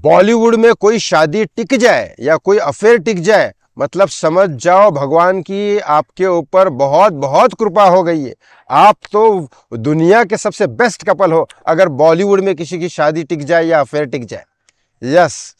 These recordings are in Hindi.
बॉलीवुड में कोई शादी टिक जाए या कोई अफेयर टिक जाए, मतलब समझ जाओ भगवान की आपके ऊपर बहुत बहुत कृपा हो गई है। आप तो दुनिया के सबसे बेस्ट कपल हो अगर बॉलीवुड में किसी की शादी टिक जाए या अफेयर टिक जाए। यस,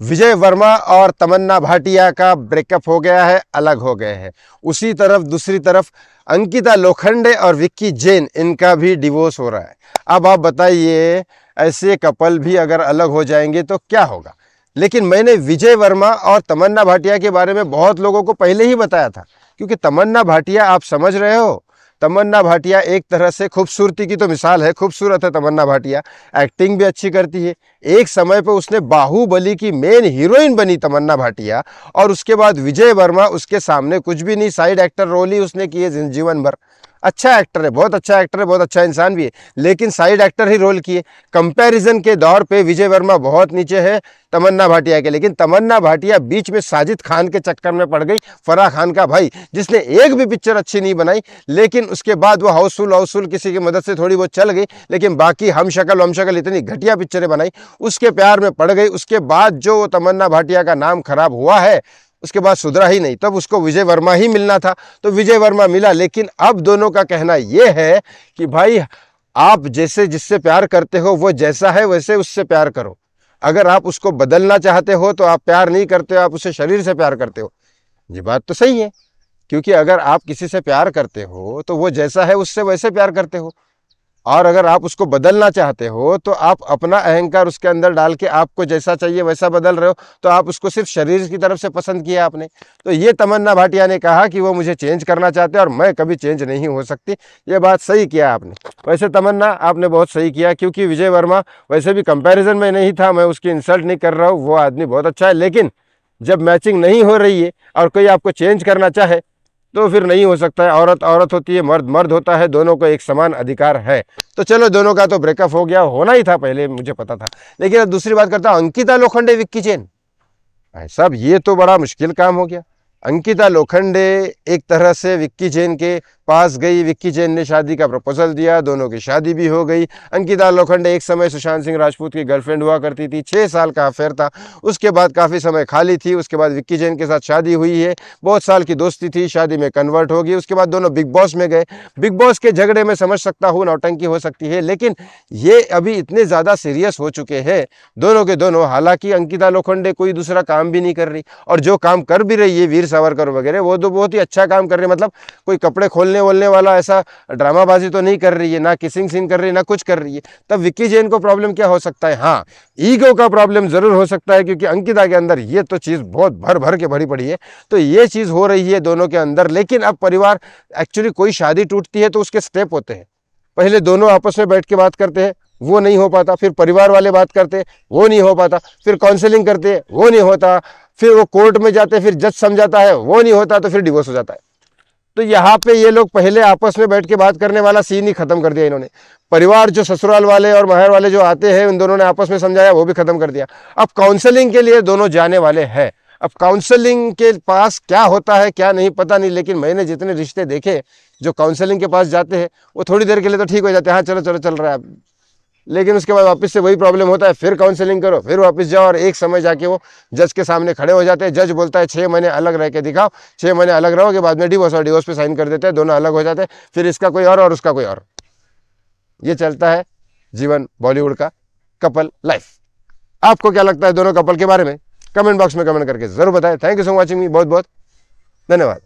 विजय वर्मा और तमन्ना भाटिया का ब्रेकअप हो गया है, अलग हो गए हैं। उसी तरफ दूसरी तरफ अंकिता लोखंडे और विक्की जैन, इनका भी डिवोर्स हो रहा है। अब आप बताइए, ऐसे कपल भी अगर अलग हो जाएंगे तो क्या होगा। लेकिन मैंने विजय वर्मा और तमन्ना भाटिया के बारे में बहुत लोगों को पहले ही बताया था, क्योंकि तमन्ना भाटिया, आप समझ रहे हो, तमन्ना भाटिया एक तरह से खूबसूरती की तो मिसाल है। खूबसूरत है तमन्ना भाटिया, एक्टिंग भी अच्छी करती है। एक समय पर उसने बाहुबली की मेन हीरोइन बनी तमन्ना भाटिया, और उसके बाद विजय वर्मा उसके सामने कुछ भी नहीं, साइड एक्टर रोल ही उसने किए जीवन भर। अच्छा एक्टर है, बहुत अच्छा एक्टर है, बहुत अच्छा इंसान भी है, लेकिन साइड एक्टर ही रोल किए। कंपैरिजन के दौर पे विजय वर्मा बहुत नीचे है तमन्ना भाटिया के। लेकिन तमन्ना भाटिया बीच में साजिद खान के चक्कर में पड़ गई, फराह खान का भाई, जिसने एक भी पिक्चर अच्छी नहीं बनाई। लेकिन उसके बाद वो हाउसफुल किसी की मदद से थोड़ी बहुत चल गई, लेकिन बाकी हम शक्ल इतनी घटिया पिक्चरें बनाई, उसके प्यार में पड़ गई। उसके बाद जो तमन्ना भाटिया का नाम खराब हुआ है, उसके बाद सुधरा ही नहीं। तब उसको विजय वर्मा ही मिलना था, तो विजय वर्मा मिला। लेकिन अब दोनों का कहना यह है कि भाई, आप जैसे जिससे प्यार करते हो, वो जैसा है वैसे उससे प्यार करो। अगर आप उसको बदलना चाहते हो तो आप प्यार नहीं करते हो, आप उसे शरीर से प्यार करते हो। ये बात तो सही है, क्योंकि अगर आप किसी से प्यार करते हो तो वो जैसा है उससे वैसे प्यार करते हो, और अगर आप उसको बदलना चाहते हो तो आप अपना अहंकार उसके अंदर डाल के आपको जैसा चाहिए वैसा बदल रहे हो, तो आप उसको सिर्फ शरीर की तरफ से पसंद किया आपने। तो ये तमन्ना भाटिया ने कहा कि वो मुझे चेंज करना चाहते हैं और मैं कभी चेंज नहीं हो सकती। ये बात सही किया आपने। वैसे तमन्ना, आपने बहुत सही किया, क्योंकि विजय वर्मा वैसे भी कंपेरिजन में नहीं था, मैं उसकी इंसल्ट नहीं कर रहा हूँ, वो आदमी बहुत अच्छा है। लेकिन जब मैचिंग नहीं हो रही है और कोई आपको चेंज करना चाहे तो फिर नहीं हो सकता है। औरत औरत होती है, मर्द मर्द होता है, दोनों को एक समान अधिकार है। तो चलो, दोनों का तो ब्रेकअप हो गया, होना ही था, पहले मुझे पता था। लेकिन अब दूसरी बात करता हूं, अंकिता लोखंडे विक्की जैन, भाई साहब ये तो बड़ा मुश्किल काम हो गया। अंकिता लोखंडे एक तरह से विक्की जैन के पास गई, विक्की जैन ने शादी का प्रपोजल दिया, दोनों की शादी भी हो गई। अंकिता लोखंडे एक समय सुशांत सिंह राजपूत की गर्लफ्रेंड हुआ करती थी, 6 साल का अफेयर था। उसके बाद काफ़ी समय खाली थी, उसके बाद विक्की जैन के साथ शादी हुई है, बहुत साल की दोस्ती थी, शादी में कन्वर्ट होगी। उसके बाद दोनों बिग बॉस में गए। बिग बॉस के झगड़े में समझ सकता हूँ नौटंकी हो सकती है, लेकिन ये अभी इतने ज़्यादा सीरियस हो चुके हैं दोनों के दोनों। हालांकि अंकिता लोखंडे कोई दूसरा काम भी नहीं कर रही, और जो काम कर भी रही है वीर सावरकर वगैरह, वो तो बहुत ही अच्छा काम कर रही है। मतलब कोई कपड़े खोलने वोलने वाला ऐसा ड्रामाबाजी तो नहीं कर रही है, ना किसिंग सीन कर रही है, ना कुछ कर रही है। तब विक्की जैन को प्रॉब्लम क्या हो सकता है? हाँ, ईगो का प्रॉब्लम जरूर हो सकता है, क्योंकि अंकिता के अंदर ये तो चीज़ बहुत भर भर के भरी पड़ी है, तो ये चीज़ हो रही है दोनों के अंदर। लेकिन अब परिवार, एक्चुअली कोई शादी टूटती है तो उसके स्टेप होते हैं। पहले दोनों आपस में बैठ के बात करते हैं, वो नहीं हो पाता, फिर परिवार वाले बात करते हैं, वो नहीं हो पाता, फिर काउंसलिंग करते हैं, वो नहीं होता, फिर वो कोर्ट में जाते, फिर जज समझाता है, वो नहीं होता, तो फिर डिवोर्स हो जाता है। तो यहाँ पे ये लोग पहले आपस में बैठ के बात करने वाला सीन ही खत्म कर दिया इन्होंने। परिवार जो ससुराल वाले और महर वाले जो आते हैं, उन दोनों ने आपस में समझाया, वो भी खत्म कर दिया। अब काउंसलिंग के लिए दोनों जाने वाले हैं। अब काउंसलिंग के पास क्या होता है क्या नहीं पता नहीं, लेकिन मैंने जितने रिश्ते देखे जो काउंसलिंग के पास जाते हैं, वो थोड़ी देर के लिए तो ठीक हो जाते हैं, हाँ चलो चलो चल रहा है। लेकिन उसके बाद वापस से वही प्रॉब्लम होता है, फिर काउंसलिंग करो, फिर वापस जाओ, और एक समय जाके वो जज के सामने खड़े हो जाते हैं। जज बोलता है 6 महीने अलग रह के दिखाओ, 6 महीने अलग रहो, के बाद में डिवोर्स, और डिवोर्स पे साइन कर देते हैं, दोनों अलग हो जाते हैं। फिर इसका कोई और उसका कोई और। ये चलता है जीवन बॉलीवुड का, कपल लाइफ। आपको क्या लगता है दोनों कपल के बारे में? कमेंट बॉक्स में कमेंट करके जरूर बताएं। Thank you so much watching मी, बहुत बहुत धन्यवाद।